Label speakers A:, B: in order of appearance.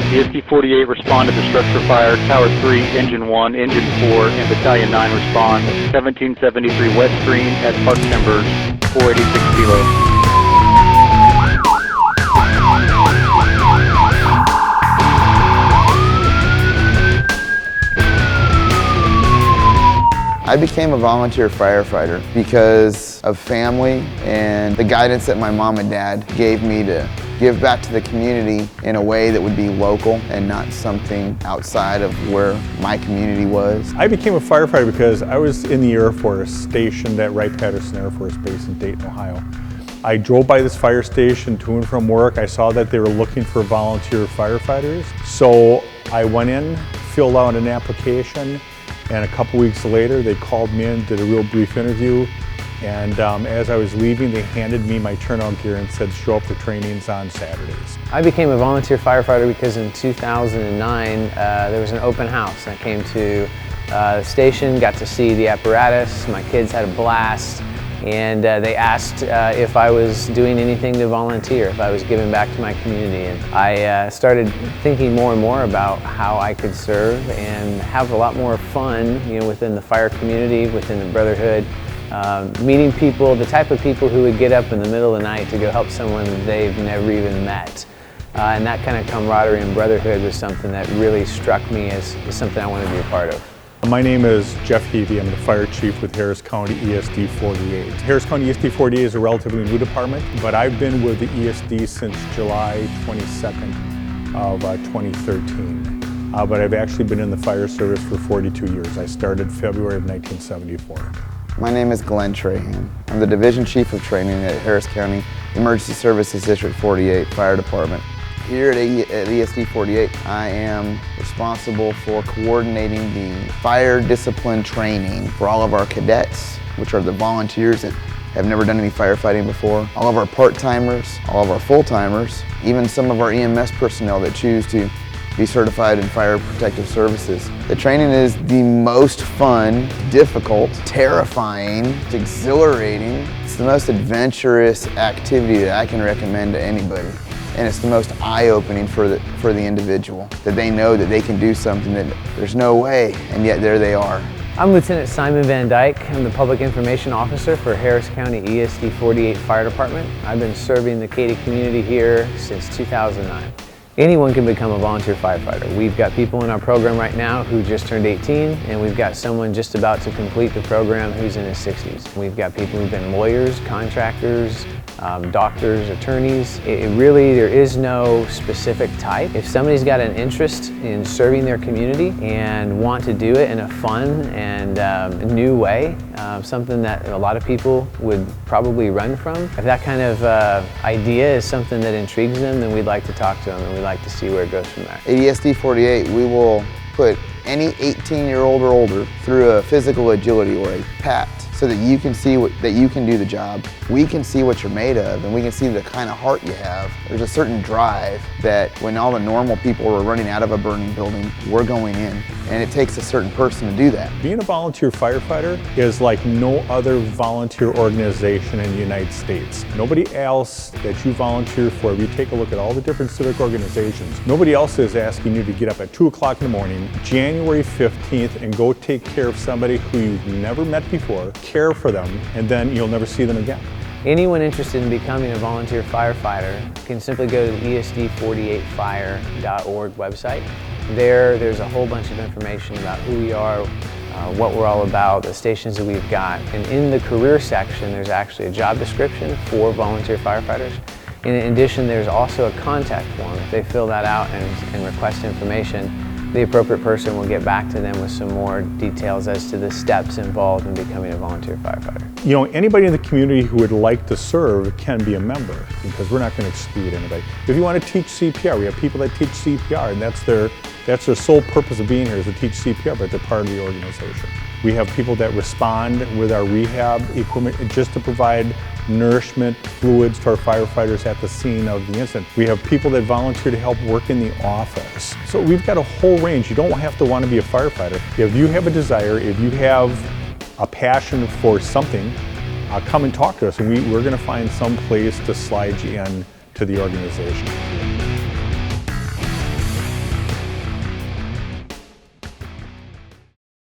A: ESD-48 respond to the structure fire. Tower 3, Engine 1, Engine 4, and Battalion 9 respond. 1773 West Green at Park Timbers, 486 kilo.
B: I became a volunteer firefighter because of family and the guidance that my mom and dad gave me to give back to the community in a way that would be local and not something outside of where my community was.
C: I became a firefighter because I was in the Air Force stationed at Wright-Patterson Air Force Base in Dayton, Ohio. I drove by this fire station to and from work. I saw that they were looking for volunteer firefighters. So I went in, filled out an application, and a couple weeks later they called me in, did a real brief interview, and as I was leaving they handed me my turnout gear and said show up for trainings on Saturdays.
D: I became a volunteer firefighter because in 2009 there was an open house. I came to the station, got to see the apparatus, my kids had a blast, and they asked if I was doing anything to volunteer, if I was giving back to my community. And I started thinking more and more about how I could serve and have a lot more fun, within the fire community, within the brotherhood, meeting people, the type of people who would get up in the middle of the night to go help someone they've never even met. And that kind of camaraderie and brotherhood was something that really struck me as something I wanted to be a part of.
C: My name is Jeff Heavey. I'm the fire chief with Harris County ESD-48. Harris County ESD-48 is a relatively new department, but I've been with the ESD since July 22nd of 2013. But I've actually been in the fire service for 42 years. I started February of 1974.
B: My name is Glenn Trahan. I'm the Division Chief of Training at Harris County Emergency Services District 48 Fire Department. Here at ESD-48, I am responsible for coordinating the fire discipline training for all of our cadets, which are the volunteers that have never done any firefighting before, all of our part-timers, all of our full-timers, even some of our EMS personnel that choose to be certified in fire protective services. The training is the most fun, difficult, terrifying, exhilarating. It's the most adventurous activity that I can recommend to anybody. And it's the most eye-opening for the individual, that they know that they can do something that there's no way, and yet there they are.
D: I'm Lieutenant Simon Van Dyke. I'm the Public Information Officer for Harris County ESD-48 Fire Department. I've been serving the Katy community here since 2009. Anyone can become a volunteer firefighter. We've got people in our program right now who just turned 18, and we've got someone just about to complete the program who's in his 60s. We've got people who've been lawyers, contractors, doctors, attorneys. There is no specific type. If somebody's got an interest in serving their community and want to do it in a fun and new way, something that a lot of people would probably run from, if that kind of idea is something that intrigues them, then we'd like to talk to them and we'd like to see where it goes from there.
B: At ESD-48, we will put any 18-year-old or older through a physical agility or a PAT, so that you can see that you can do the job. We can see what you're made of, and we can see the kind of heart you have. There's a certain drive that when all the normal people are running out of a burning building, we're going in, and it takes a certain person to do that.
C: Being a volunteer firefighter is like no other volunteer organization in the United States. Nobody else that you volunteer for, if you take a look at all the different civic organizations, nobody else is asking you to get up at 2 o'clock in the morning, January 15th, and go take care of somebody who you've never met before, care for them, and then you'll never see them again.
D: Anyone interested in becoming a volunteer firefighter can simply go to the ESD48fire.org website. There's a whole bunch of information about who we are, what we're all about, the stations that we've got. And in the career section, there's actually a job description for volunteer firefighters. In addition, there's also a contact form. If they fill that out and request information, the appropriate person will get back to them with some more details as to the steps involved in becoming a volunteer firefighter.
C: You know, anybody in the community who would like to serve can be a member, because we're not going to exclude anybody. If you want to teach CPR, we have people that teach CPR, and that's their sole purpose of being here, is to teach CPR, but they're part of the organization. We have people that respond with our rehab equipment just to provide nourishment, fluids to our firefighters at the scene of the incident. We have people that volunteer to help work in the office. So we've got a whole range. You don't have to want to be a firefighter. If you have a desire, if you have a passion for something, come and talk to us, and we're going to find some place to slide you in to the organization.